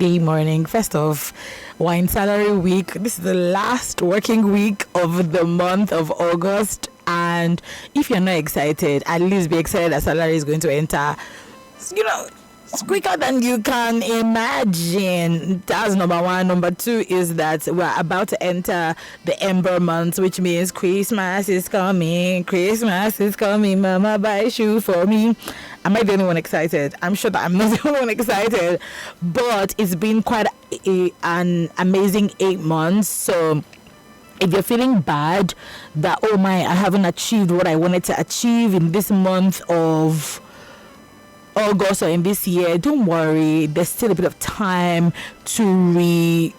Day morning, first of wine salary week. This is the last working week of the month of August, and if you're not excited, at least be excited that salary is going to enter. It's quicker than you can imagine. That's number one. Number two is that we're about to enter the Ember month, which means Christmas is coming. Christmas is coming. Mama, buy a shoe for me. Am I the only one excited? I'm sure that I'm not the only one excited. But it's been quite an amazing 8 months. So if you're feeling bad that, oh my, I haven't achieved what I wanted to achieve in this month of August or in this year, don't worry. There's still a bit of time to realign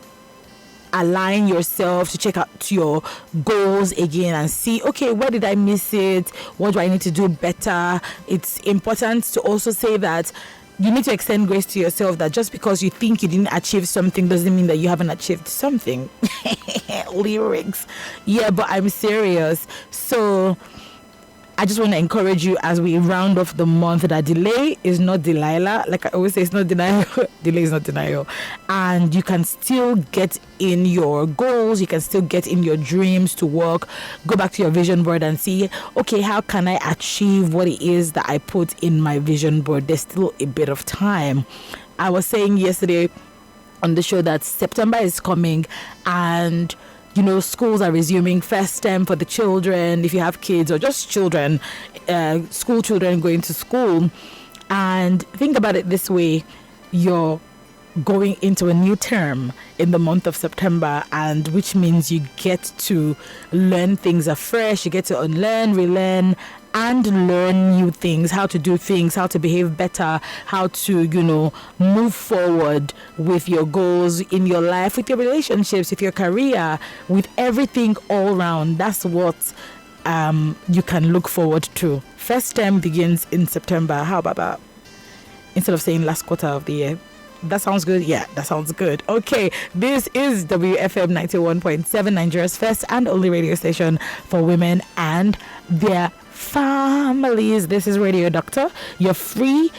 yourself, to check out your goals again and see, okay, where did I miss it? What do I need to do better? It's important to also say that you need to extend grace to yourself, that just because you think you didn't achieve something doesn't mean that you haven't achieved something. Lyrics. Yeah, but I'm serious. So I just want to encourage you as we round off the month that delay is not Delilah. Like I always say, it's not denial. Delay is not denial. And you can still get in your goals. You can still get in your dreams to work. Go back to your vision board and see, okay, how can I achieve what it is that I put in my vision board? There's still a bit of time. I was saying yesterday on the show that September is coming, and schools are resuming first term for the children. If you have kids or just children, school children going to school. And think about it this way: you're going into a new term in the month of September, and which means you get to learn things afresh. You get to unlearn, relearn, and learn new things, how to do things, how to behave better, how to, move forward with your goals in your life, with your relationships, with your career, with everything all around. That's what you can look forward to. First term begins in September. How about that? Instead of saying last quarter of the year. That sounds good? Yeah, that sounds good. Okay, this is WFM 91.7, Nigeria's first and only radio station for women and their families. This is Radio Doctor, your free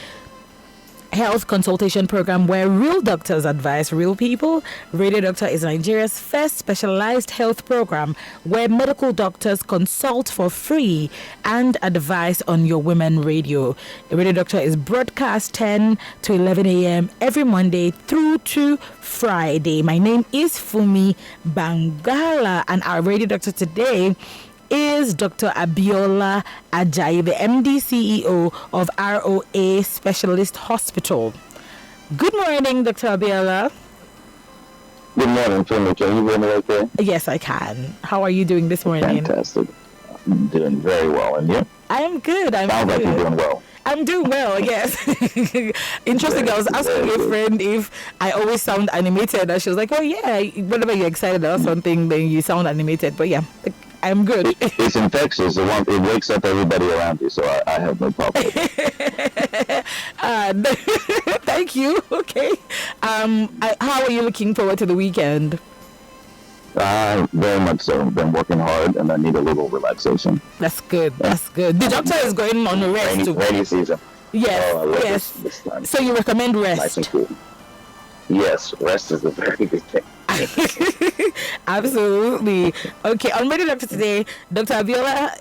health consultation program where real doctors advise real people. Radio Doctor is Nigeria's first specialized health program where medical doctors consult for free and advise on your women radio. Radio Doctor is broadcast 10 to 11 a.m. every Monday through to Friday. My name is Fumi Bangala, and our Radio Doctor today is Dr. Abiola Ajayi, the MD CEO of ROA Specialist Hospital. Good morning, Dr. Abiola. Good morning, Fumi. Can you hear me okay? Yes, I can. How are you doing this morning? Fantastic. I'm doing very well. And you? I am good. Sounds like you're doing well. I'm doing well, yes. Interesting. I was asking a friend if I always sound animated, and she was like, oh, yeah, whenever you're excited about something, then you sound animated. But yeah, I'm good. It's infectious. It wakes up everybody around you, so I have no problem with it. Thank you. Okay. How are you looking forward to the weekend? Very much so. I've been working hard, and I need a little relaxation. That's good. That's good. The doctor is going on a rest too. Rainy season. Yes. Oh, I love yes. This time. So you recommend rest? Nice and cool. Yes, rest is a very good thing. Absolutely. Okay, on Radio Doctor today, Dr. Abiola,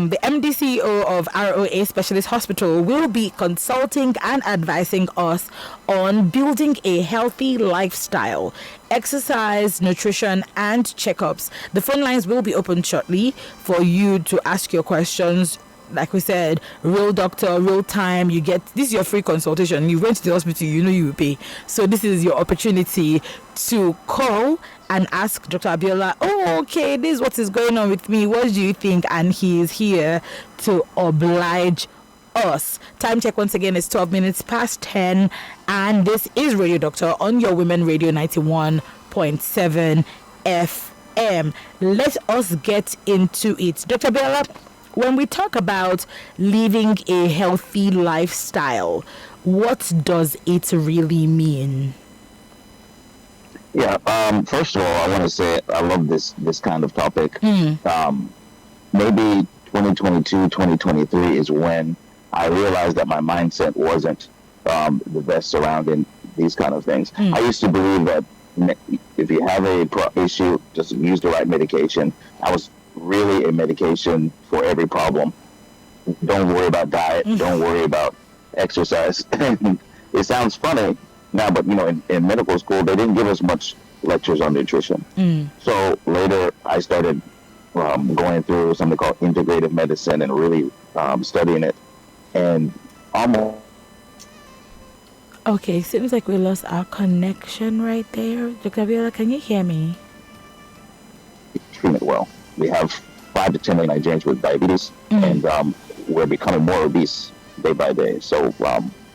the MD CEO of ROA Specialist Hospital, will be consulting and advising us on building a healthy lifestyle, exercise, nutrition, and checkups. The phone lines will be open shortly for you to ask your questions. Like we said, real doctor, real time. This is your free consultation. You went to the hospital, you will pay. So this is your opportunity to call and ask Dr. Abiola, oh, okay, this is what is going on with me. What do you think? And he is here to oblige us. Time check once again is 12 minutes past 10. And this is Radio Doctor on your Women Radio 91.7 FM. Let us get into it. Dr. Abiola, when we talk about living a healthy lifestyle, what does it really mean? Yeah. First of all, I want to say I love this kind of topic. Maybe 2022, 2023 is when I realized that my mindset wasn't the best surrounding these kind of things. I used to believe that if you have a issue, just use the right medication. I was really a medication for every problem. Don't worry about diet. Don't worry about exercise. It sounds funny now, but in medical school, they didn't give us much lectures on nutrition. So later, I started going through something called integrative medicine and really studying it. And almost. Okay, seems like we lost our connection right there. Dr. Abiola, can you hear me? Treat it well. We have 5 to 10 million Nigerians with diabetes, and we're becoming more obese day by day. So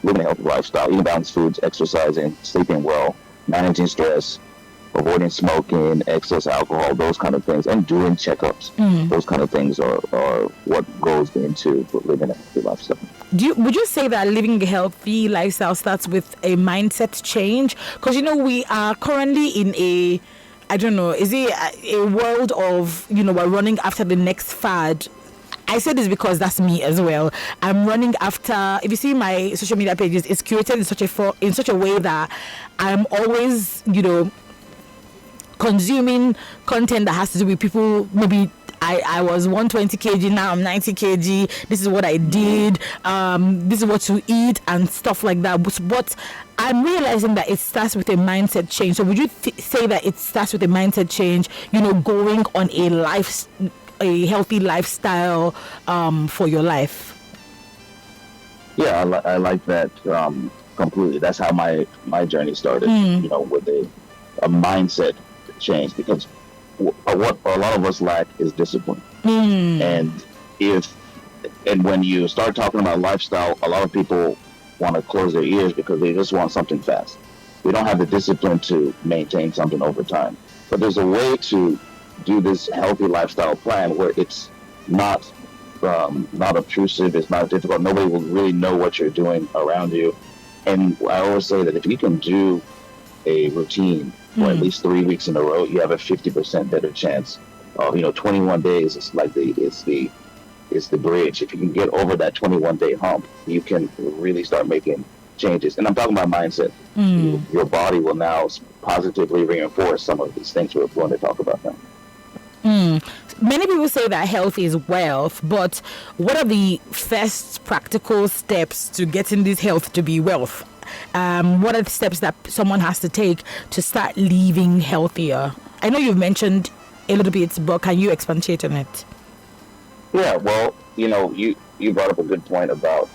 living a healthy lifestyle, eating balanced foods, exercising, sleeping well, managing stress, avoiding smoking, excess alcohol, those kind of things, and doing checkups. Those kind of things are what goes into living a healthy lifestyle. Would you say that living a healthy lifestyle starts with a mindset change? Because we are currently in a, I don't know, is it a world of we're running after the next fad. I say this because that's me as well. I'm running after. If you see my social media pages, it's curated in such a way that I'm always consuming content that has to do with people. Maybe I was 120 kg, now I'm 90 kg. This is what I did. This is what to eat and stuff like that. But I'm realizing that it starts with a mindset change. So would you say that it starts with a mindset change? Going on a healthy lifestyle for your life. Yeah, I like that completely. That's how my journey started. With a mindset change, because what a lot of us lack is discipline. And when you start talking about lifestyle, a lot of people want to close their ears because they just want something fast. We don't have the discipline to maintain something over time. But there's a way to do this healthy lifestyle plan where it's not obtrusive, it's not difficult. Nobody will really know what you're doing around you. And I always say that if you can do a routine for at least 3 weeks in a row, you have a 50% better chance. 21 days is like it's the bridge. If you can get over that 21-day hump, you can really start making changes. And I'm talking about mindset. Your body will now positively reinforce some of these things we're going to talk about now. Many people say that health is wealth, but what are the first practical steps to getting this health to be wealth? What are the steps that someone has to take to start living healthier? I know you've mentioned a little bit, but can you expatiate on it? Yeah, well, you brought up a good point about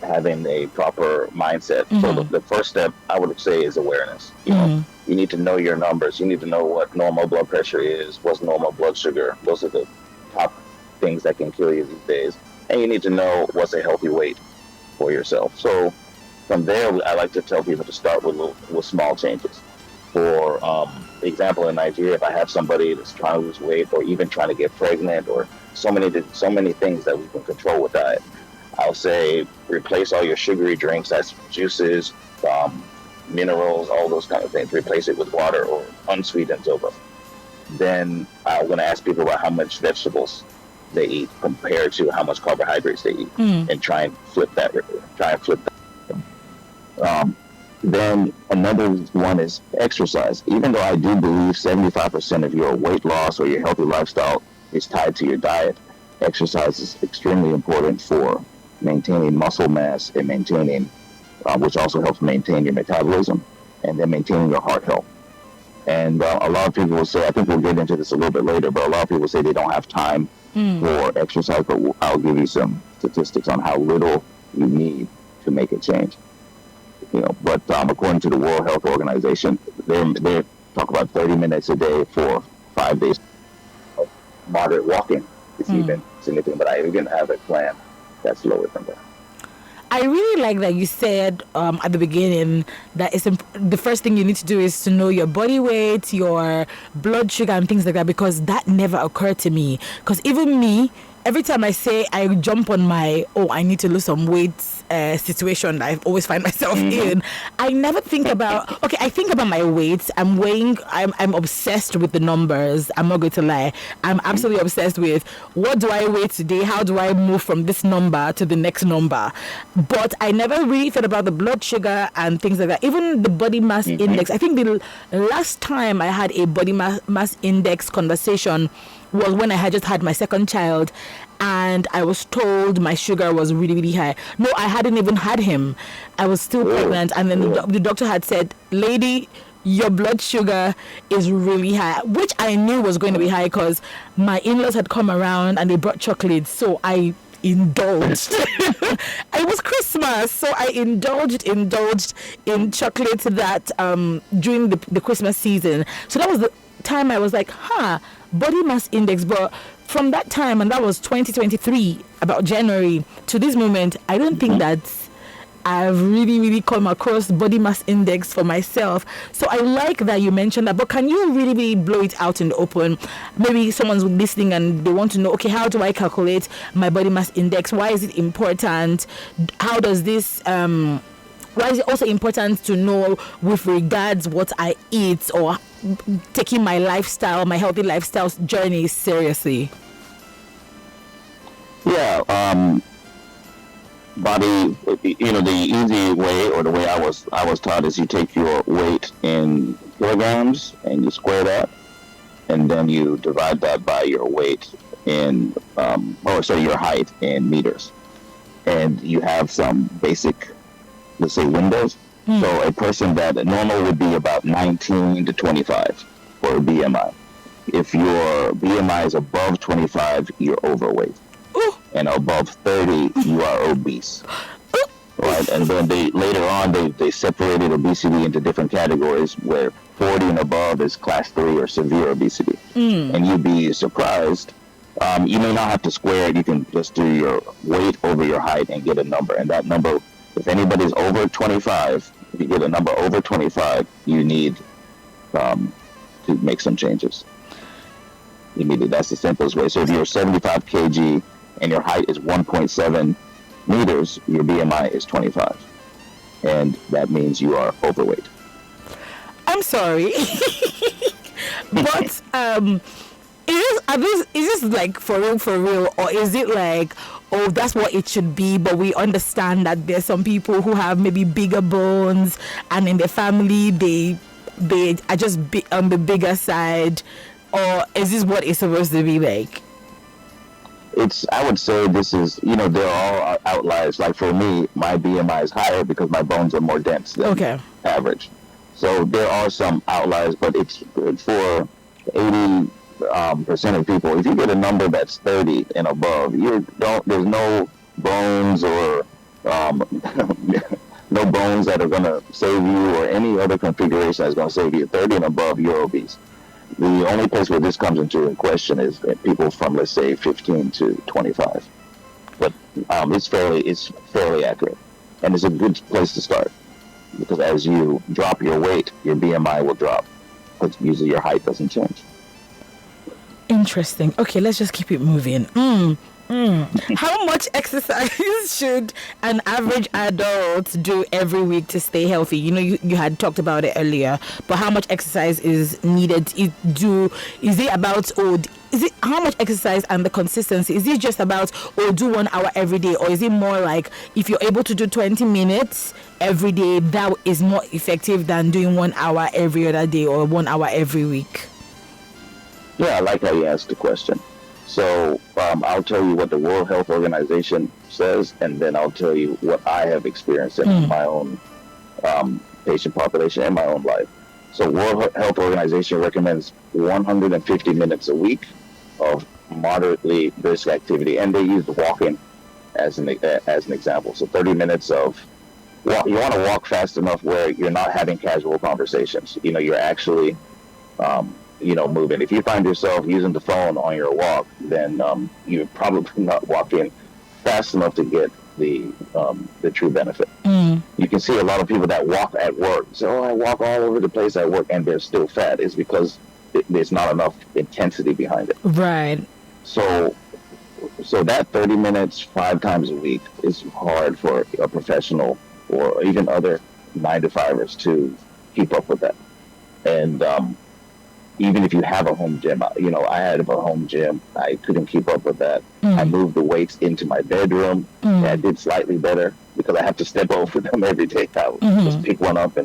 having a proper mindset. So the first step I would say is awareness. You need to know your numbers. You need to know what normal blood pressure is, what's normal blood sugar. Those are the top things that can kill you these days. And you need to know what's a healthy weight for yourself. So from there, I like to tell people to start with small changes. For example, in Nigeria, if I have somebody that's trying to lose weight or even trying to get pregnant, or so many things that we can control with diet, I'll say replace all your sugary drinks, that's juices, minerals, all those kind of things. Replace it with water or unsweetened zobo. Then I'm going to ask people about how much vegetables they eat compared to how much carbohydrates they eat, and try and flip that. Then another one is exercise. Even though I do believe 75% of your weight loss or your healthy lifestyle is tied to your diet, exercise is extremely important for maintaining muscle mass and maintaining, which also helps maintain your metabolism, and then maintaining your heart health. And a lot of people will say, I think we'll get into this a little bit later, but a lot of people say they don't have time for exercise, but I'll give you some statistics on how little you need to make a change. But according to the World Health Organization, they talk about 30 minutes a day for 5 days of moderate walking. It's even significant, but I even have a plan that's lower than that. I really like that you said at the beginning that the first thing you need to do is to know your body weight, your blood sugar, and things like that, because that never occurred to me. Because even me, every time I say I jump on I need to lose some weight situation that I always find myself in, I never think about, okay, I think about my weight. I'm obsessed with the numbers. I'm not going to lie. I'm absolutely obsessed with what do I weigh today? How do I move from this number to the next number? But I never really thought about the blood sugar and things like that. Even the body mass index. I think the last time I had a body mass index conversation was when I had just had my second child, and I was told my sugar was really, really high. No, I hadn't even had him. I was still pregnant, and then the doctor had said, "Lady, your blood sugar is really high," which I knew was going to be high because my in-laws had come around and they brought chocolates, so I indulged. It was Christmas, so I indulged in chocolates that during the Christmas season. So that was the time I was like, body mass index. But from that time, and that was 2023, about January to this moment, I don't think that I've really come across body mass index for myself. So I like that you mentioned that, but can you really blow it out in the open? Maybe someone's listening and they want to know, okay, how do I calculate my body mass index? Why is it important? How does this why is it also important to know with regards what I eat, or taking my lifestyle, my healthy lifestyle journey seriously? Yeah, body, the easy way, or the way I was taught, is you take your weight in kilograms and you square that, and then you divide that by your weight in your height in meters, and you have some basic, let's say, windows. So a person that normal would be about 19 to 25 for a BMI. If your BMI is above 25, you're overweight. And above 30, you are obese. Right? And then later on, they separated obesity into different categories, where 40 and above is class 3 or severe obesity. And you'd be surprised. You may not have to square it. You can just do your weight over your height and get a number. And that number, if anybody's over 25, if you get a number over 25, you need to make some changes. That's the simplest way. So if you're 75 kg and your height is 1.7 meters, your BMI is 25. And that means you are overweight. I'm sorry. But is this like for real, or is it like, oh, that's what it should be, but we understand that there's some people who have maybe bigger bones, and in their family they are just on the bigger side, or is this what it's supposed to be like? I would say this is, there are all outliers. Like for me, my BMI is higher because my bones are more dense than average. So there are some outliers, but it's for 80% of people. If you get a number that's 30 and above, there's no bones or no bones that are going to save you, or any other configuration that's going to save you. 30 and above, you're obese. The only place where this comes into question is people from, let's say, 15 to 25. But it's fairly accurate, and it's a good place to start, because as you drop your weight, your BMI will drop, because usually your height doesn't change. Interesting. Okay, let's just keep it moving. How much exercise should an average adult do every week to stay healthy? You had talked about it earlier, but how much exercise is needed? How much exercise and the consistency? Is it just about, do 1 hour every day, or is it more like, if you're able to do 20 minutes every day, that is more effective than doing 1 hour every other day or 1 hour every week? Yeah, I like how you asked the question. So I'll tell you what the World Health Organization says, and then I'll tell you what I have experienced in my own patient population and my own life. So World Health Organization recommends 150 minutes a week of moderately brisk activity, and they use walking as an example. So 30 minutes of walk. You want to walk fast enough where you're not having casual conversations. You're actually moving. If you find yourself using the phone on your walk, then you're probably not walking fast enough to get the true benefit. You can see a lot of people that walk at work. So, I walk all over the place at work, and they're still fat. It's because there's not enough intensity behind it. Right. So So that 30 minutes 5 times a week is hard for a professional or even other 9 to 5ers to keep up with that. And even if you have a home gym, I had a home gym. I couldn't keep up with that. I moved the weights into my bedroom. And I did slightly better because I have to step over them every day. I would just pick one up.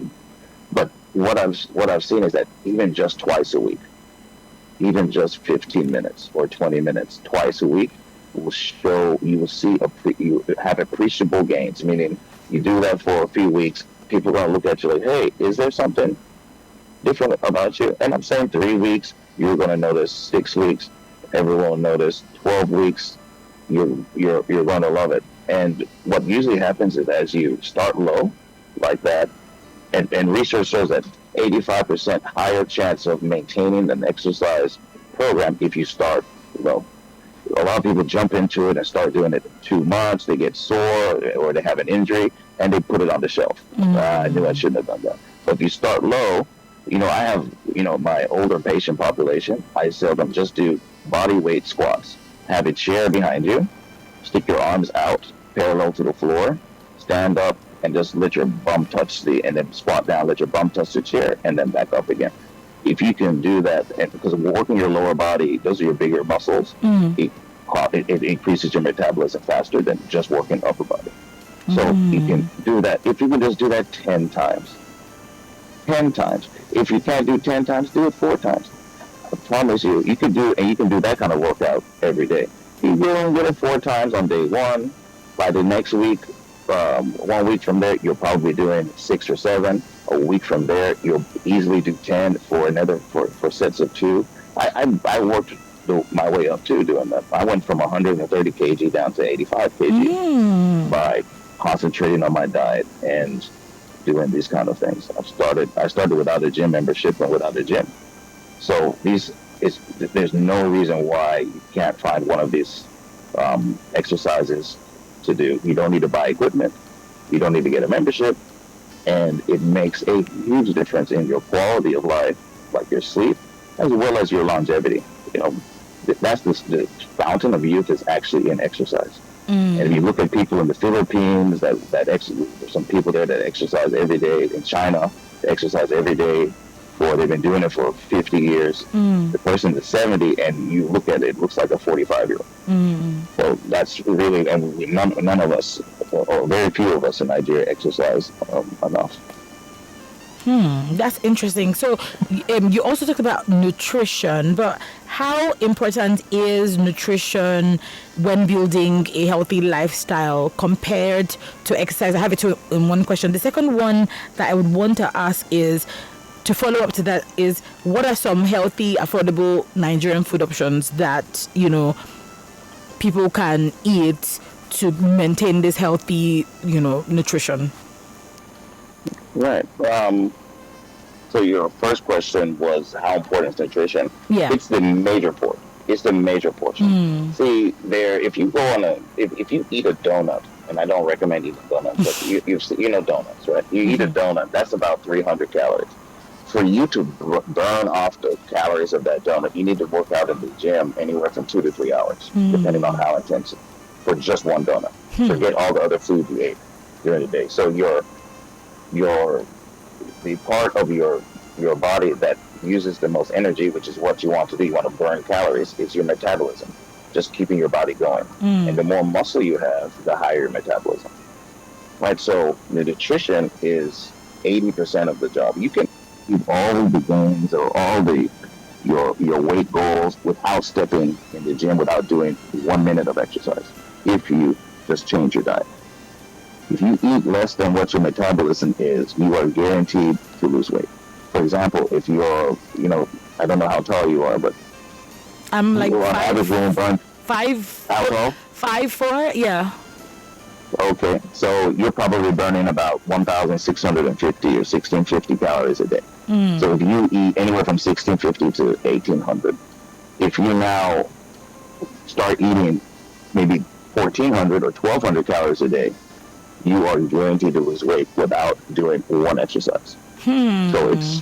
But what I've seen is that even just twice a week, even just 15 minutes or 20 minutes twice a week will show you will see you have appreciable gains. Meaning you do that for a few weeks, people are going to look at you like, hey, is there something different about you? And I'm saying 3 weeks, you're going to notice. 6 weeks, everyone will notice. 12 weeks, you're going to love it. And what usually happens is as you start low like that, and research shows that 85% higher chance of maintaining an exercise program if you start low. A lot of people jump into it and start doing it 2 months, they get sore or they have an injury and they put it on the shelf. I knew I shouldn't have done that. But if you start low, I have, my older patient population, I tell them just do body weight squats. Have a chair behind you, stick your arms out parallel to the floor, stand up, and just let your bum touch and then squat down, let your bum touch the chair, and then back up again. If you can do that, and because working your lower body, those are your bigger muscles, it increases your metabolism faster than just working upper body. So you can do that. If you can just do that 10 times. 10 times. If you can't do 10 times, do it 4 times. I promise you can do that kind of workout every day. You get it 4 times on day 1. By the next week, 1 week from there, you're probably doing 6 or 7. A week from there, you'll easily do 10 for sets of 2. I worked my way up too doing that. I went from 130 kg down to 85 kg by concentrating on my diet and doing these kind of things. I started without a gym membership and without a gym. So there's no reason why you can't find one of these exercises to do. You don't need to buy equipment. You don't need to get a membership. And it makes a huge difference in your quality of life, like your sleep, as well as your longevity. That's the fountain of youth is actually in exercise. And if you look at people in the Philippines, there's some people there that exercise every day. In China, they exercise every day. They've been doing it for 50 years. The person is 70, and you look at it looks like a 45-year-old. So that's really, and none of us, or very few of us in Nigeria, exercise enough. That's interesting. So you also talked about nutrition, but how important is nutrition when building a healthy lifestyle compared to exercise? I have it in one question. The second one that I would want to ask is, to follow up to that, is what are some healthy, affordable Nigerian food options that, people can eat to maintain this healthy, nutrition? Right. So your first question was how important is nutrition? Yeah. It's the major portion. It's the major portion. See, if you go if you eat a donut, and I don't recommend eating donuts, but you know donuts, right? You eat a donut, that's about 300 calories. For you to burn off the calories of that donut, you need to work out in the gym anywhere from 2 to 3 hours, depending on how intensive, for just one donut. Forget all the other food you ate during the day. So the part of your body that uses the most energy, which is what you want to do, you want to burn calories, is your metabolism, just keeping your body going. And the more muscle you have, the higher your metabolism. Right? So the nutrition is 80% of the job. You can keep all of the gains or all your weight goals without stepping in the gym, without doing 1 minute of exercise, if you just change your diet. If you eat less than what your metabolism is, you are guaranteed to lose weight. For example, if you're, I don't know how tall you are, but I'm like average burn 5. How tall? 5'4", yeah. Okay, so you're probably burning about 1,650 or 1,650 calories a day. So if you eat anywhere from 1,650 to 1,800, if you now start eating maybe 1,400 or 1,200 calories a day, you are guaranteed to lose weight without doing one exercise. So it's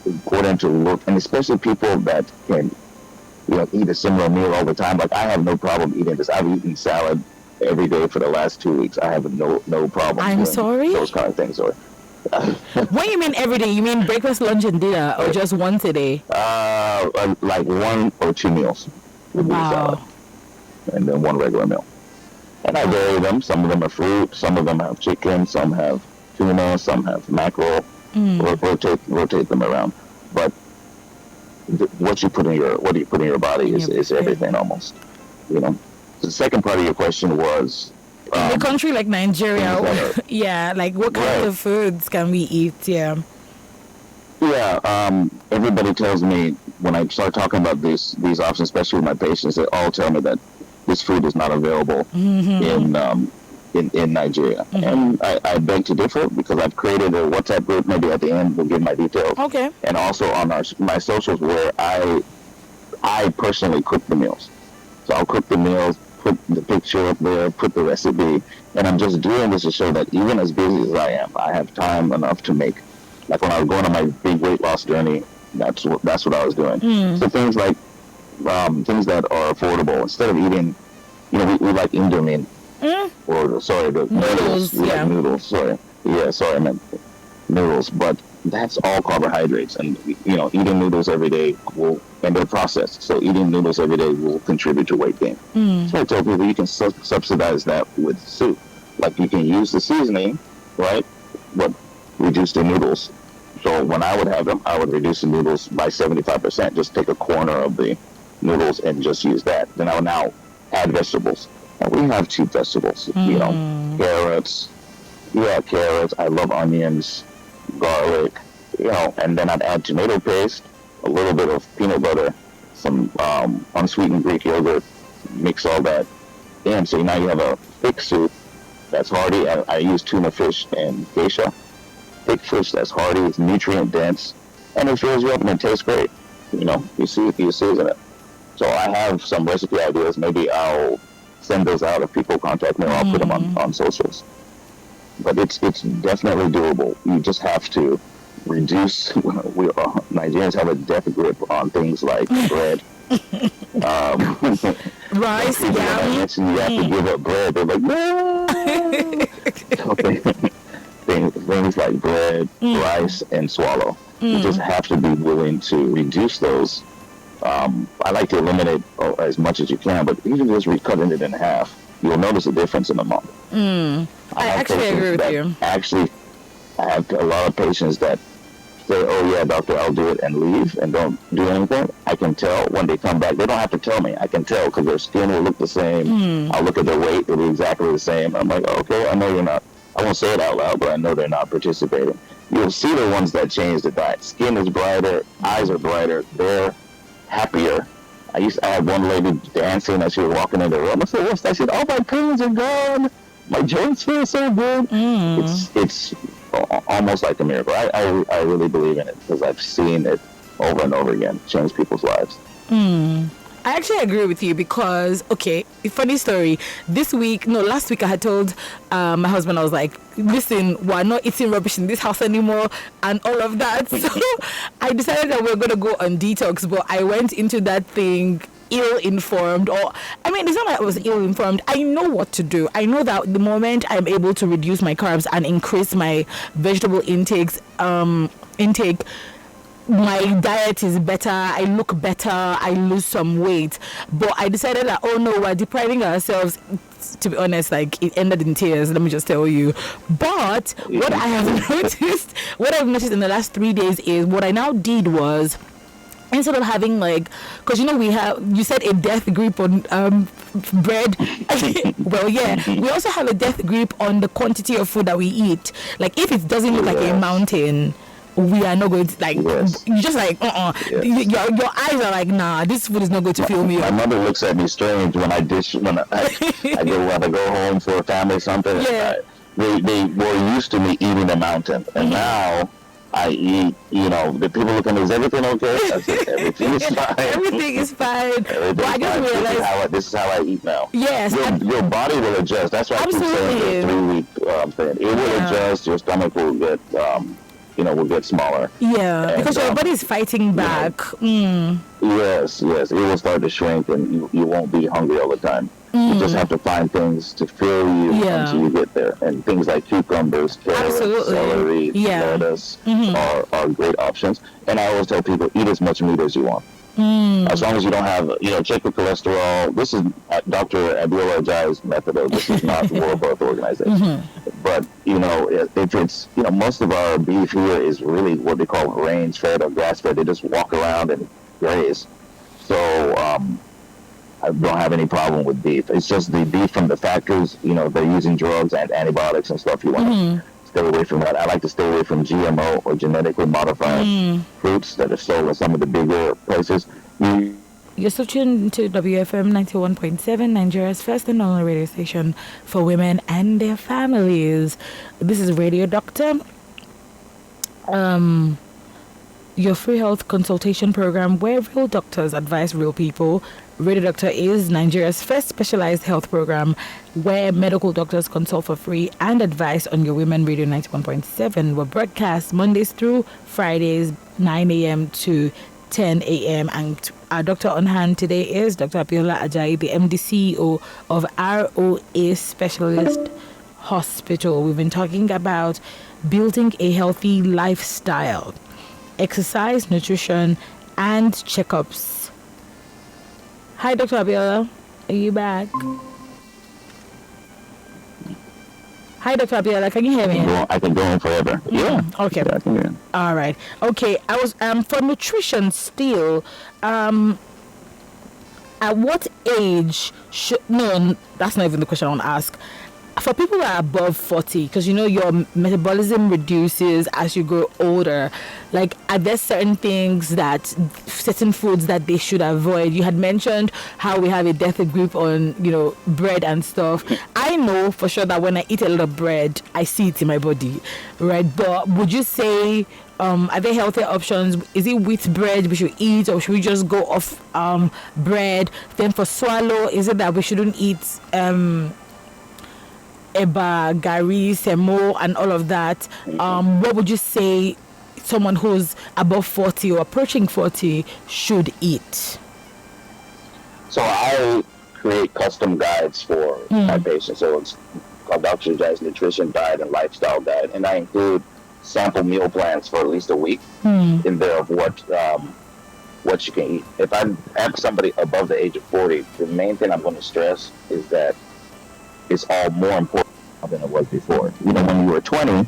important to look, and especially people that can eat a similar meal all the time. Like I have no problem eating this. I've eaten salad every day for the last 2 weeks. I have no problem I'm doing sorry? those kind of things. Or When you mean every day, you mean breakfast, lunch, and dinner, or just once a day? like 1 or 2 meals would be salad, Wow. and then 1 regular meal. And I vary them. Some of them are fruit. Some of them have chicken. Some have tuna. Some have mackerel. Rotate them around. But what do you put in your body is everything almost. The second part of your question was In a country like Nigeria, yeah, like what kind Right. of foods can we eat? Yeah. Everybody tells me when I start talking about these options, especially with my patients, they all tell me that this food is not available in Nigeria. And I beg to differ because I've created a WhatsApp group. Maybe at the end we'll give my details. Okay. And also on my socials where I personally cook the meals. So I'll cook the meals, put the picture up there, put the recipe, and I'm just doing this to show that even as busy as I am, I have time enough to make. Like when I was going on my big weight loss journey, that's what I was doing. So things like things that are affordable. Instead of eating, we like Indomie, or sorry, the Noodles, We yeah. like noodles. Sorry, I meant noodles. But that's all carbohydrates, and eating noodles every day and they're processed. So eating noodles every day will contribute to weight gain. So I tell people you can subsidize that with soup. Like you can use the seasoning, right? But reduce the noodles. So when I would have them, I would reduce the noodles by 75%. Just take a corner of the noodles and just use that. Then I would now add vegetables. And we have cheap vegetables, carrots. Yeah, carrots. I love onions, garlic, and then I'd add tomato paste, a little bit of peanut butter, some unsweetened Greek yogurt, mix all that in. So now you have a thick soup that's hearty. I use tuna fish and geisha. Thick fish that's hearty, it's nutrient dense, and it fills you up and it tastes great. You season it. So I have some recipe ideas. Maybe I'll send those out if people contact me, or I'll put them on socials. But it's definitely doable. You just have to reduce. Nigerians have a death grip on things like bread. Rice, When I yeah. mention you have to give up bread, they're like, no. Okay. Things like bread, rice, and swallow. You just have to be willing to reduce those. I like to eliminate as much as you can, but even just cutting it in half, you'll notice a difference in a month. I actually agree with you. Actually, I have a lot of patients that say, oh yeah, doctor, I'll do it, and leave and don't do anything. I can tell when they come back. They don't have to tell me. I can tell because their skin will look the same. I'll look at their weight. It'll be exactly the same. I'm like, okay, I know you're not. I won't say it out loud, but I know they're not participating. You'll see the ones that change the diet. Skin is brighter. Eyes are brighter. They're happier. I had one lady dancing as she was walking in the room. I said, what's that? She said, oh, my pains are gone. My joints feel so good. It's almost like a miracle. I really believe in it because I've seen it over and over again change people's lives. I actually agree with you because, okay, funny story. Last week I had told my husband, I was like, listen, we're not eating rubbish in this house anymore and all of that. So I decided that we're going to go on detox, but I went into that thing ill-informed. It's not like I was ill-informed. I know what to do. I know that the moment I'm able to reduce my carbs and increase my vegetable intake, my diet is better, I look better, I lose some weight. But I decided that, oh no, we're depriving ourselves. To be honest, like, it ended in tears, let me just tell you. But what I've noticed in the last 3 days is what I now did was, instead of having because you said a death grip on bread. Well, yeah, we also have a death grip on the quantity of food that we eat. Like if it doesn't look like a mountain, we are not going to you just your eyes are like, nah, this food is not going to fill me My up. mother looks at me strange when I go home for a family or something. Yeah. They were used to me eating a mountain, and now I eat. The people look at me, is everything okay? I said, everything is fine. Everything is fine. But I just realized This is how I eat now. Yes. Your body will adjust. That's why I keep saying the 3 week thing. It will adjust. Your stomach will get will get smaller. Yeah, And, because your body is fighting back. Yes, it will start to shrink, and you won't be hungry all the time. You just have to find things to fill you until you get there. And things like cucumbers, carrots, celery, lettuce are great options. And I always tell people, eat as much meat as you want. As long as you don't have, check your cholesterol. This is Dr. Abiola Ajayi's method. This is not the World Health Organization. But, if it's, most of our beef here is really what they call range fed or grass fed. They just walk around and graze. So, I don't have any problem with beef. It's just the beef from the factories, they're using drugs and antibiotics and stuff. You want to stay away from that. I like to stay away from GMO or genetically modified fruits that are sold at some of the bigger places. You're still tuned to WFM 91.7, Nigeria's first and only radio station for women and their families. This is Radio Doctor, your free health consultation program where real doctors advise real people. Radio Doctor is Nigeria's first specialized health program where medical doctors consult for free and advise on your Women Radio 91.7. We're broadcast Mondays through Fridays, 9 a.m. to 10 a.m. And our doctor on hand today is Dr. Abiola Ajayi, the MD CEO of ROA Specialist Hospital. We've been talking about building a healthy lifestyle, exercise, nutrition, and checkups. Hi, Dr. Abiola. Are you back? Hi, Dr. Abiola. Can you hear me? I can go on forever. Yeah. Okay. Yeah, I can hear you. All right. Okay. I was for nutrition still. At what age should? No, that's not even the question I want to ask. For people that are above 40, because your metabolism reduces as you grow older, like, are there certain foods that they should avoid? You had mentioned how we have a death grip on, bread and stuff. I know for sure that when I eat a lot of bread, I see it in my body, right? But would you say, are there healthier options? Is it wheat bread we should eat, or should we just go off bread? Then for swallow, is it that we shouldn't eat eba, gari, semo, and all of that? What would you say someone who's above 40 or approaching 40 should eat? So I create custom guides for my patients. So it's called Dr. Ajayi's Nutrition Diet and Lifestyle Guide, and I include sample meal plans for at least a week in there of what you can eat. If I have somebody above the age of 40, the main thing I'm going to stress is that it's all more important than it was before. When you were 20,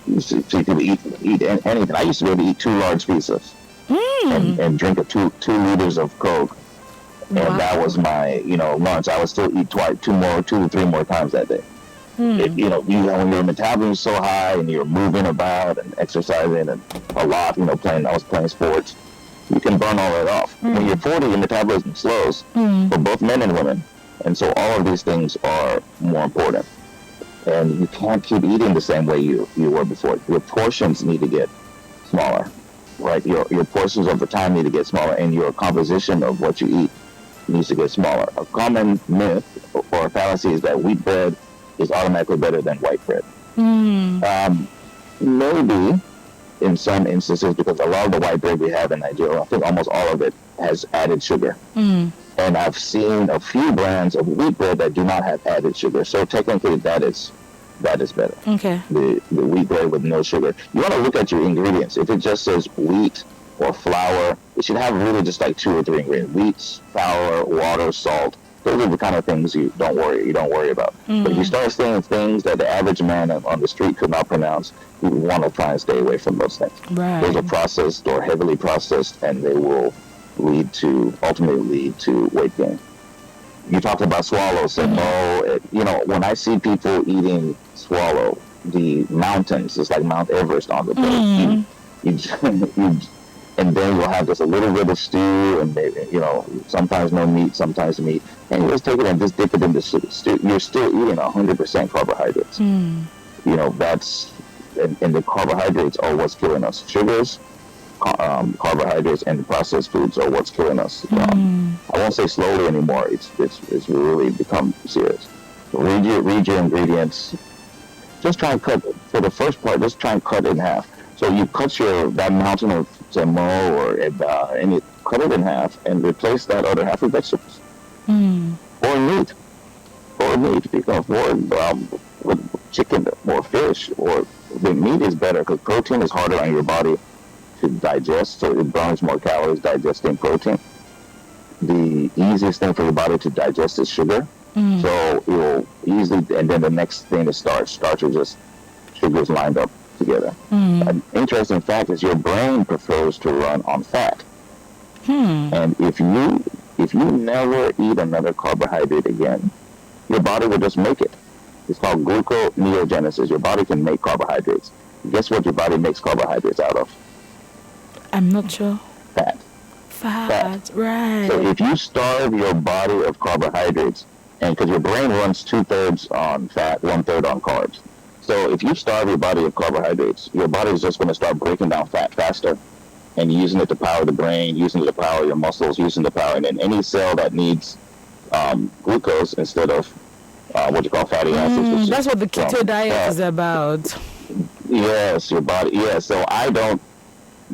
you could eat anything. I used to be able to eat 2 large pizzas and drink 2 liters of Coke. And that was my, lunch. I would still eat 2 to 3 more times that day. When your metabolism is so high and you're moving about and exercising and a lot, I was playing sports, you can burn all that off. When you're 40, your metabolism slows for both men and women. And so all of these things are more important. And you can't keep eating the same way you were before. Your portions need to get smaller, right? Your portions over time need to get smaller, and your composition of what you eat needs to get smaller. A common myth or fallacy is that wheat bread is automatically better than white bread. Maybe in some instances, because a lot of the white bread we have in Nigeria, I think almost all of it has added sugar. And I've seen a few brands of wheat bread that do not have added sugar. So technically that is better. Okay. The wheat bread with no sugar. You want to look at your ingredients. If it just says wheat or flour, it should have really just like 2 or 3 ingredients. Wheat, flour, water, salt. Those are the kind of things you don't worry about. But if you start seeing things that the average man on the street could not pronounce, you want to try and stay away from those things. Right. Those are processed or heavily processed, and they will ultimately lead to weight gain. You talked about swallow, semo. When I see people eating swallow, the mountains, it's like Mount Everest on the plate. And then you'll have just a little bit of stew, and sometimes no meat, sometimes meat, and you just take it and just dip it in the stew. You're still eating 100% carbohydrates. That's and the carbohydrates are what's killing us. Sugars, carbohydrates, and processed foods are what's killing us. I won't say slowly anymore. It's really become serious. So read your ingredients. Just try and cut, for the first part, just try and cut it in half. So you cut that mountain of semo or and you cut it in half and replace that other half with vegetables or meat because with chicken or fish or the meat is better because protein is harder on your body to digest, so it burns more calories digesting protein. The easiest thing for your body to digest is sugar. So it will easily, and then the next thing is starch. Starch is just sugars lined up together. An interesting fact is your brain prefers to run on fat. And if you never eat another carbohydrate again, your body will just make it. It's called gluconeogenesis. Your body can make carbohydrates. Guess what your body makes carbohydrates out of? I'm not sure. Fat. Fat, right. So if you starve your body of carbohydrates, and because your brain runs 2/3 on fat, 1/3 on carbs. So if you starve your body of carbohydrates, your body is just going to start breaking down fat faster and using it to power the brain, using it to power your muscles, using it to power, and then any cell that needs glucose instead of what you call fatty acids. That's what the keto diet is about. Yes, your body. Yeah, so I don't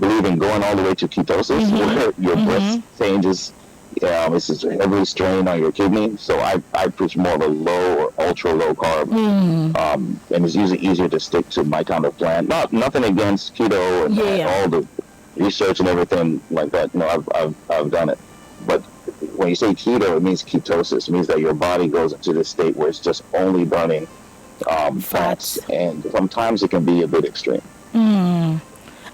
believe in going all the way to ketosis, where your breath changes. This is a heavy strain on your kidney. So I preach more of a low or ultra low carb, and it's usually easier to stick to my kind of plan. Nothing against keto and all the research and everything like that. No, I've done it, but when you say keto, it means ketosis. It means that your body goes into this state where it's just only burning fats, and sometimes it can be a bit extreme.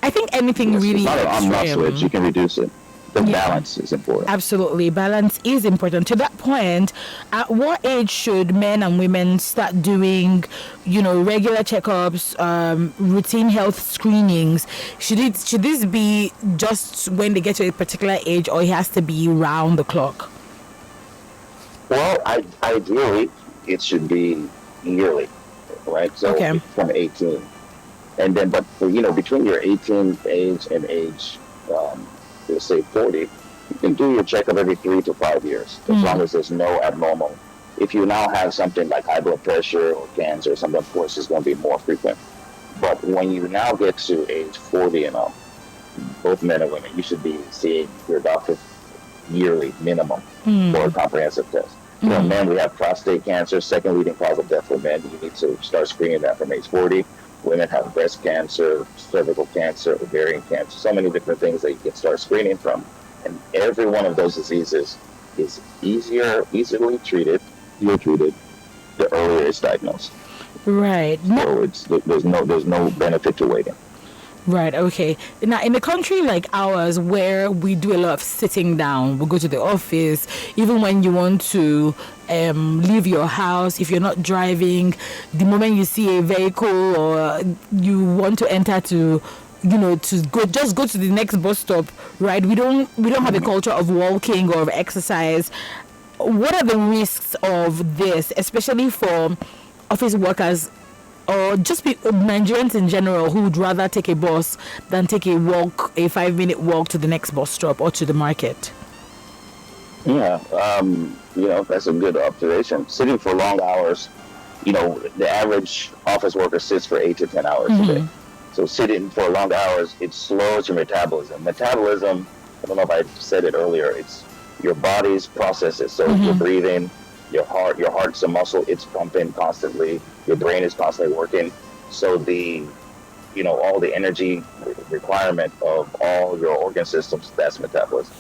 I think anything really it's not extreme. an on-off switch. You can reduce it. The balance is important. Absolutely. Balance is important. To that point, at what age should men and women start doing, regular checkups, routine health screenings? Should this be just when they get to a particular age, or it has to be round the clock? Well, ideally, it should be yearly, right? So from 18. And then, but between your 18th age and age, let's say 40, you can do your checkup every 3 to 5 years, as long as there's no abnormal. If you now have something like high blood pressure or cancer or something, of course, it's going to be more frequent. But when you now get to age 40 and up, both men and women, you should be seeing your doctor yearly minimum for a comprehensive test. Men, we have prostate cancer, second leading cause of death for men. You need to start screening that from age 40. Women have breast cancer, cervical cancer, ovarian cancer, so many different things that you can start screening from. And every one of those diseases is easily treated, the earlier it's diagnosed. Right. So there's no benefit to waiting. Right, okay. Now, in a country like ours, where we do a lot of sitting down, we go to the office, even when you want to leave your house, if you're not driving, the moment you see a vehicle or you want to enter to go to the next bus stop, right? We don't have a culture of walking or of exercise. What are the risks of this, especially for office workers, or just Nigerians in general, who would rather take a bus than take a 5-minute walk to the next bus stop or to the market? Yeah, that's a good observation. Sitting for long hours, the average office worker sits for 8 to 10 hours a day. So sitting for long hours, it slows your metabolism. Metabolism, I don't know if I said it earlier, it's your body's processes. So you're breathing, your heart's a muscle, it's pumping constantly, your brain is constantly working. So all the energy requirement of all your organ systems, that's metabolism.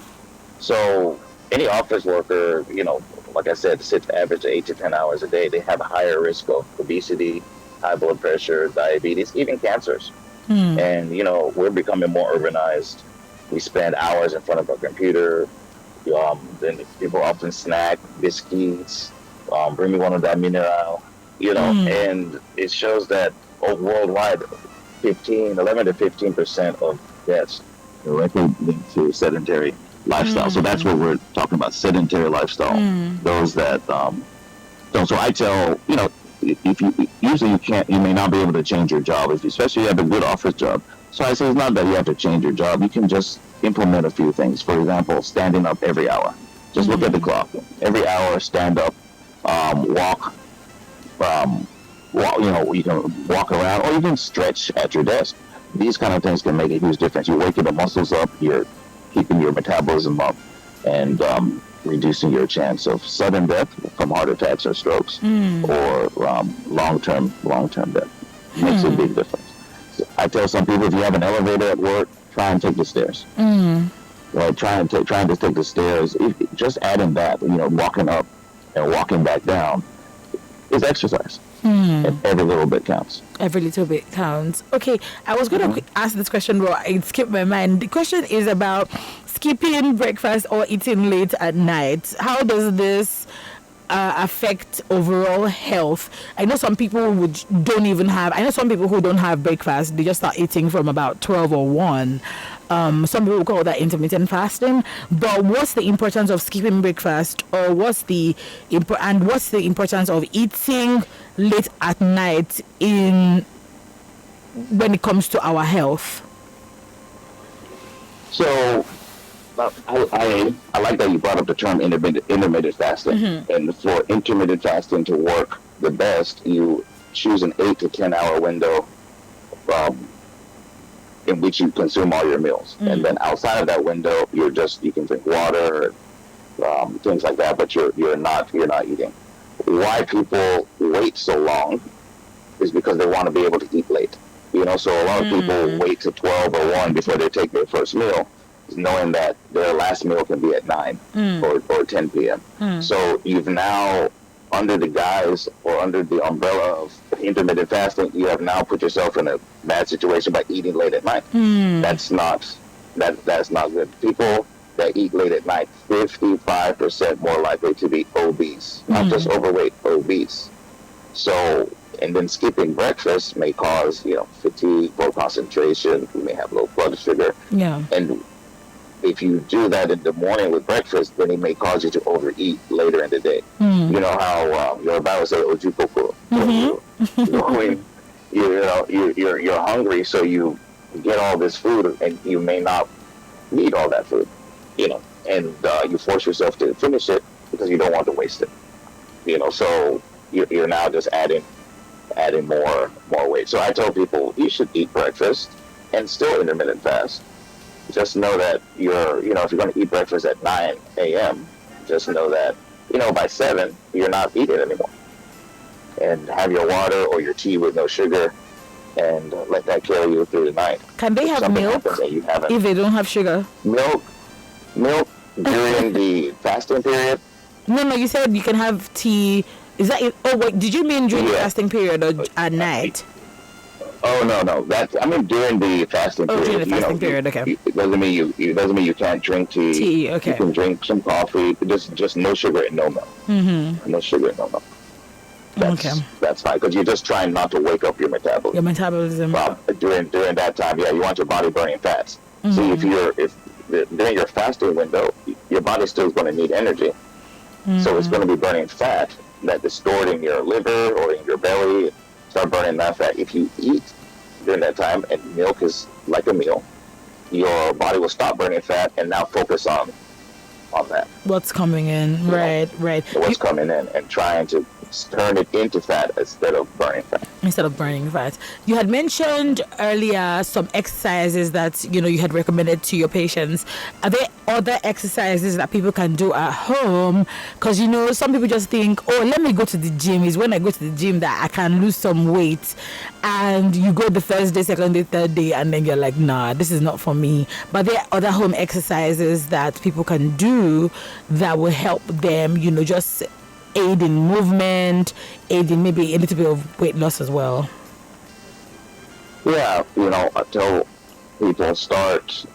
So any office worker, like I said, sits average 8 to 10 hours a day, they have a higher risk of obesity, high blood pressure, diabetes, even cancers. And, we're becoming more urbanized. We spend hours in front of a computer. Then people often snack biscuits, bring me one of that mineral, and it shows that worldwide, 11 to 15% of deaths directly linked to sedentary lifestyle. So that's what we're talking about, sedentary lifestyle. Those that don't. So I tell, if you may not be able to change your job, especially if you have a good office job. So I say it's not that you have to change your job. You can just implement a few things. For example, standing up every hour. Just look at the clock. Every hour, stand up, walk. You can walk around or even stretch at your desk. these kind of things can make a huge difference. You're waking the muscles up, you're keeping your metabolism up, and reducing your chance of sudden death from heart attacks or strokes, or long-term death. Makes a big difference. So I tell some people, if you have an elevator at work, try and take the stairs. Well, trying to take the stairs, just adding that, walking up and walking back down is exercise. And every little bit counts. Every little bit counts. Okay, I was going to ask this question, but it skipped my mind. The question is about skipping breakfast or eating late at night. How does this affect overall health? I know some people I know some people who don't have breakfast. They just start eating from about 12 or 1. Some people call that intermittent fasting. But what's the importance of skipping breakfast, or what's the importance of eating late at night when it comes to our health? So I like that you brought up the term intermittent fasting. And for intermittent fasting to work the best, you choose an 8 to 10 hour window in which you consume all your meals. And then outside of that window, you can drink water, things like that, but you're not eating. Why people wait so long is because they want to be able to eat late. So a lot of people wait to 12 or 1 before they take their first meal, knowing that their last meal can be at 9 or 10 p.m. So you've now, under the guise or under the umbrella of intermittent fasting, you have now put yourself in a bad situation by eating late at night. That's not good. People that eat late at night, 55% more likely to be obese, not just overweight, obese. So, and then skipping breakfast may cause, fatigue, poor concentration. You may have low blood sugar. Yeah. And if you do that in the morning with breakfast, then it may cause you to overeat later in the day. You know how your Bible says, "Ojukoko." You're hungry, so you get all this food, and you may not need all that food. And you force yourself to finish it because you don't want to waste it. So you're now just adding more weight. So I tell people you should eat breakfast and still intermittent fast. Just know that if you're going to eat breakfast at 9 a.m., just know that, by 7, you're not eating anymore. And have your water or your tea with no sugar, and let that carry you through the night. Can they have milk if they don't have sugar? Milk during the fasting period? No, you said you can have tea. Is that it? Oh, wait, did you mean during the fasting period or at night? Oh no! During the fasting period. During the fasting period. Okay. It doesn't mean you can't drink tea. Okay. You can drink some coffee. Just no sugar and no milk. No sugar and no milk. That's fine, because you're just trying not to wake up your metabolism. Your metabolism. During that time, you want your body burning fats. See, if during your fasting window, your body still is going to need energy, so it's going to be burning fat that is stored in your liver or in your belly. Start burning that fat. If you eat during that time, and milk is like a meal, your body will stop burning fat and now focus on that. What's coming in, right. What's coming in, and trying to turn it into fat instead of burning fat. You had mentioned earlier some exercises that you had recommended to your patients. Are there other exercises that people can do at home? Because some people just think, oh, let me go to the gym. Is when I go to the gym that I can lose some weight. And you go the first day, second day, third day, and then you're like, nah, this is not for me. But there are other home exercises that people can do that will help them, just aid in movement, aid in maybe a little bit of weight loss as well. Yeah, I tell people start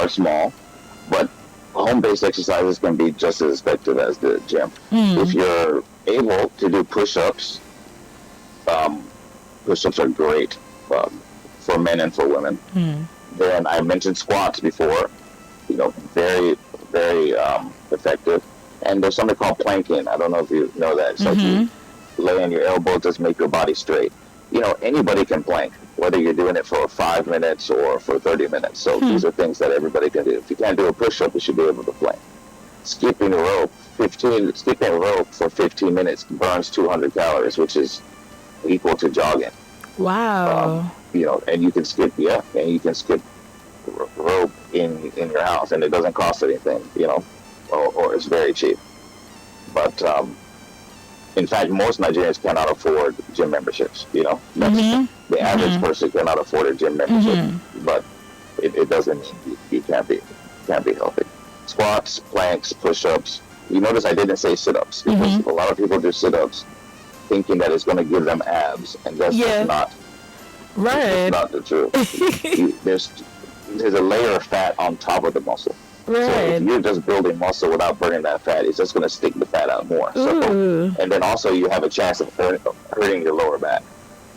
small, but home-based exercises can be just as effective as the gym. If you're able to do push-ups, push-ups are great for men and for women. Then I mentioned squats before, very, very effective. And there's something called planking. I don't know if you know that. So you lay on your elbow, just make your body straight. Anybody can plank, whether you're doing it for 5 minutes or for 30 minutes. So these are things that everybody can do. If you can't do a push-up, you should be able to plank. Skipping rope for 15 minutes burns 200 calories, which is equal to jogging. Wow. and you can skip, and you can skip rope in your house, and it doesn't cost anything, or it's very cheap. But in fact, most Nigerians cannot afford gym memberships. The average person cannot afford a gym membership, but it doesn't mean you can't be healthy. Squats, planks, push-ups. You notice I didn't say sit-ups because a lot of people do sit-ups thinking that it's going to give them abs, and that's just not right. That's not the truth. There's a layer of fat on top of the muscle. Right. So if you're just building muscle without burning that fat, it's just going to stick the fat out more. So, and then also you have a chance of hurting your lower back.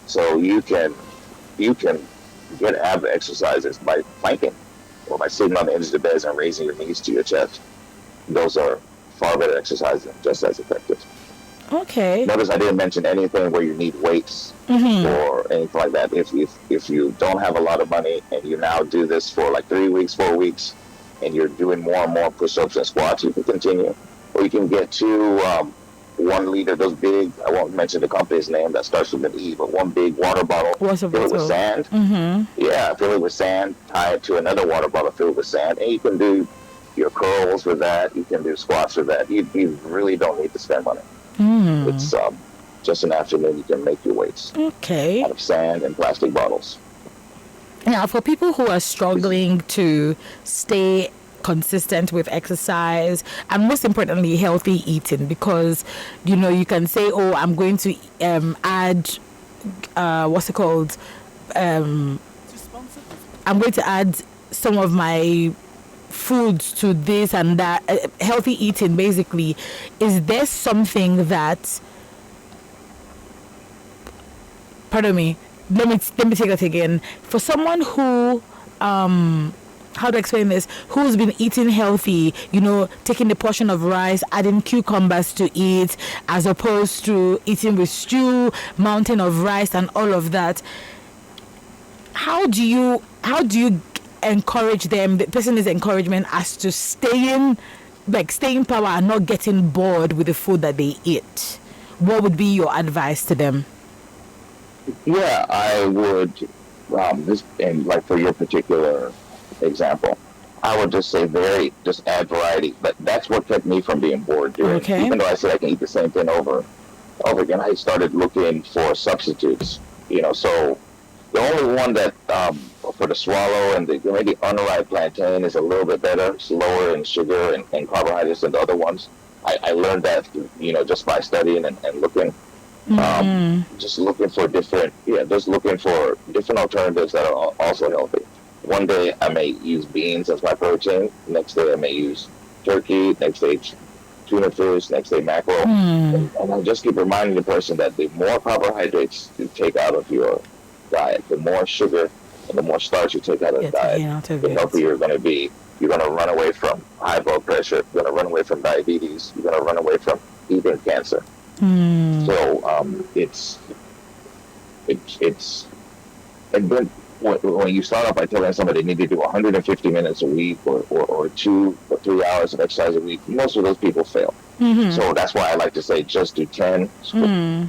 So you can get ab exercises by planking or by sitting on the edge of the bed and raising your knees to your chest. Those are far better exercises and just as effective. Okay. Notice I didn't mention anything where you need weights or anything like that. If you don't have a lot of money and you now do this for like 3 weeks, 4 weeks, and you're doing more and more push-ups and squats, you can continue. Or you can get 1 liter, those big, I won't mention the company's name that starts with an E, but one big water bottle filled with sand. Yeah, fill it with sand, tie it to another water bottle filled with sand, and you can do your curls with that. You can do squats with that. You really don't need to spend money. It's just an afternoon. You can make your weights out of sand and plastic bottles. Now, for people who are struggling to stay consistent with exercise and most importantly healthy eating, because you can say, oh, I'm going to add what's it called, I'm going to add some of my foods to this and that, healthy eating basically. Is there something that, pardon me, let me take that again. For someone who how to explain this, who's been eating healthy, taking the portion of rice, adding cucumbers to it, as opposed to eating with stew, mountain of rice and all of that, how do you encourage them, the person is encouragement as to staying power and not getting bored with the food that they eat? What would be your advice to them? Yeah, I would, and like for your particular example, I would just say just add variety. But that's what kept me from being bored. Even though I said I can eat the same thing over again, I started looking for substitutes. So the only one that for the swallow and maybe unripe plantain is a little bit better. It's lower in sugar and carbohydrates than the other ones. I learned that just by studying and looking. Just looking for different alternatives that are also healthy. One day I may use beans as my protein. Next day I may use turkey. Next day tuna fish. Next day mackerel. And I just keep reminding the person that the more carbohydrates you take out of your diet, the more sugar and the more starch you take out of the diet, the healthier you're going to be. You're going to run away from high blood pressure. You're going to run away from diabetes. You're going to run away from even cancer. So it's and then when you start off by telling somebody they need to do 150 minutes a week or 2 or 3 hours of exercise a week, most of those people fail. So that's why I like to say just do 10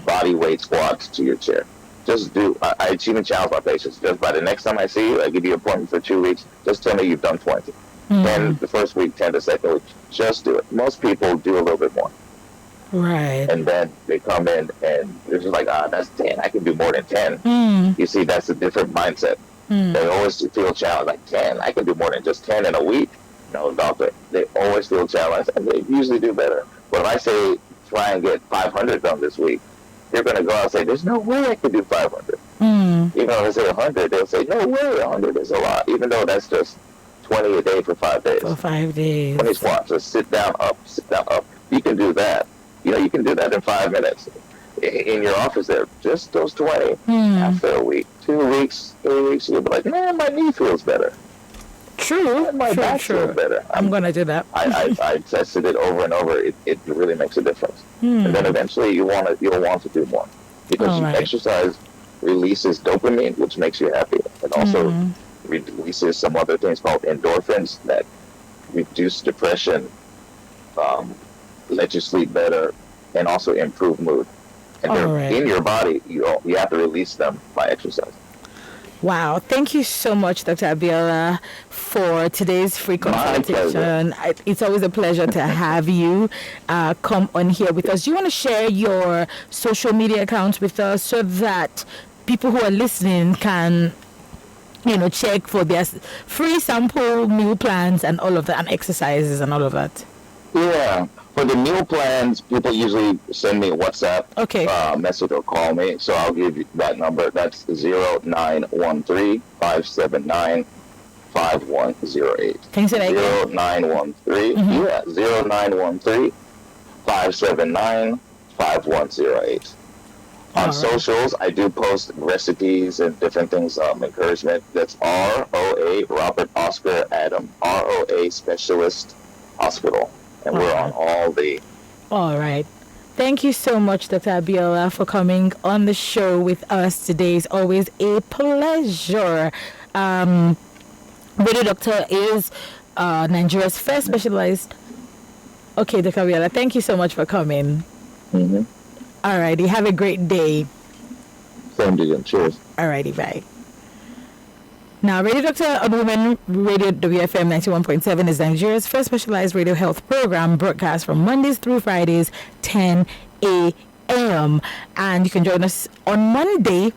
body weight squats to your chair. Just do. I even challenge my patients. Just by the next time I see you, I give you an appointment for 2 weeks. Just tell me you've done 20. 10 the first week, 10 the second week. Just do it. Most people do a little bit more. Right. And then they come in and they're just like, that's 10. I can do more than 10. You see, that's a different mindset. They always feel challenged, like 10. I can do more than just 10 in a week. No, doctor. They always feel challenged and they usually do better. But if I say try and get 500 done this week, they're going to go out and say, there's no way I can do 500. Even though they say 100, they'll say, no way, 100 is a lot. Even though that's just 20 a day for 5 days. For 5 days. 20 squats. Just sit down, up. You can do that. You can do that in 5 minutes in your office there. Just those 20 after a week, 2 weeks, 3 weeks, you'll be like, man, my knee feels better. True. My back feels better. I'm going to do that. I tested it over and over. It really makes a difference. And then eventually you'll want to do more because exercise releases dopamine, which makes you happy, and also releases some other things called endorphins that reduce depression, let you sleep better, and also improve mood. And they're in your body. You have to release them by exercise. Wow. Thank you so much, Dr. Abiola, for today's free My pleasure. consultation. It's always a pleasure to have you come on here with us. Do you want to share your social media accounts with us so that people who are listening can, check for their free sample meal plans and all of that, and exercises and all of that? Yeah. For the meal plans, people usually send me a WhatsApp message or call me. So I'll give you that number. That's 0913-579-5108. Can you say that again? 0913. Yeah, 0913-579-5108. On socials, I do post recipes and different things, encouragement. That's ROA, Robert Oscar Adam, ROA Specialist Hospital. And we're on all the... All right. Thank you so much, Dr. Abiola, for coming on the show with us today. It's always a pleasure. Radio Doctor is Nigeria's first specialized... Okay, Dr. Abiola, thank you so much for coming. All righty. Have a great day. Same to you. Cheers. All righty. Bye. Now, Radio Doctor on Women Radio WFM 91.7 is Nigeria's first specialized radio health program, broadcast from Mondays through Fridays, 10 a.m. And you can join us on Monday,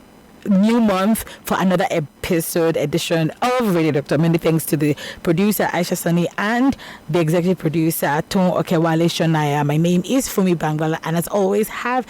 new month, for another edition of Radio Doctor. Many thanks to the producer, Aisha Sani, and the executive producer, Ton Okewale Shonaya. My name is Fumi Bangwala, and as always, have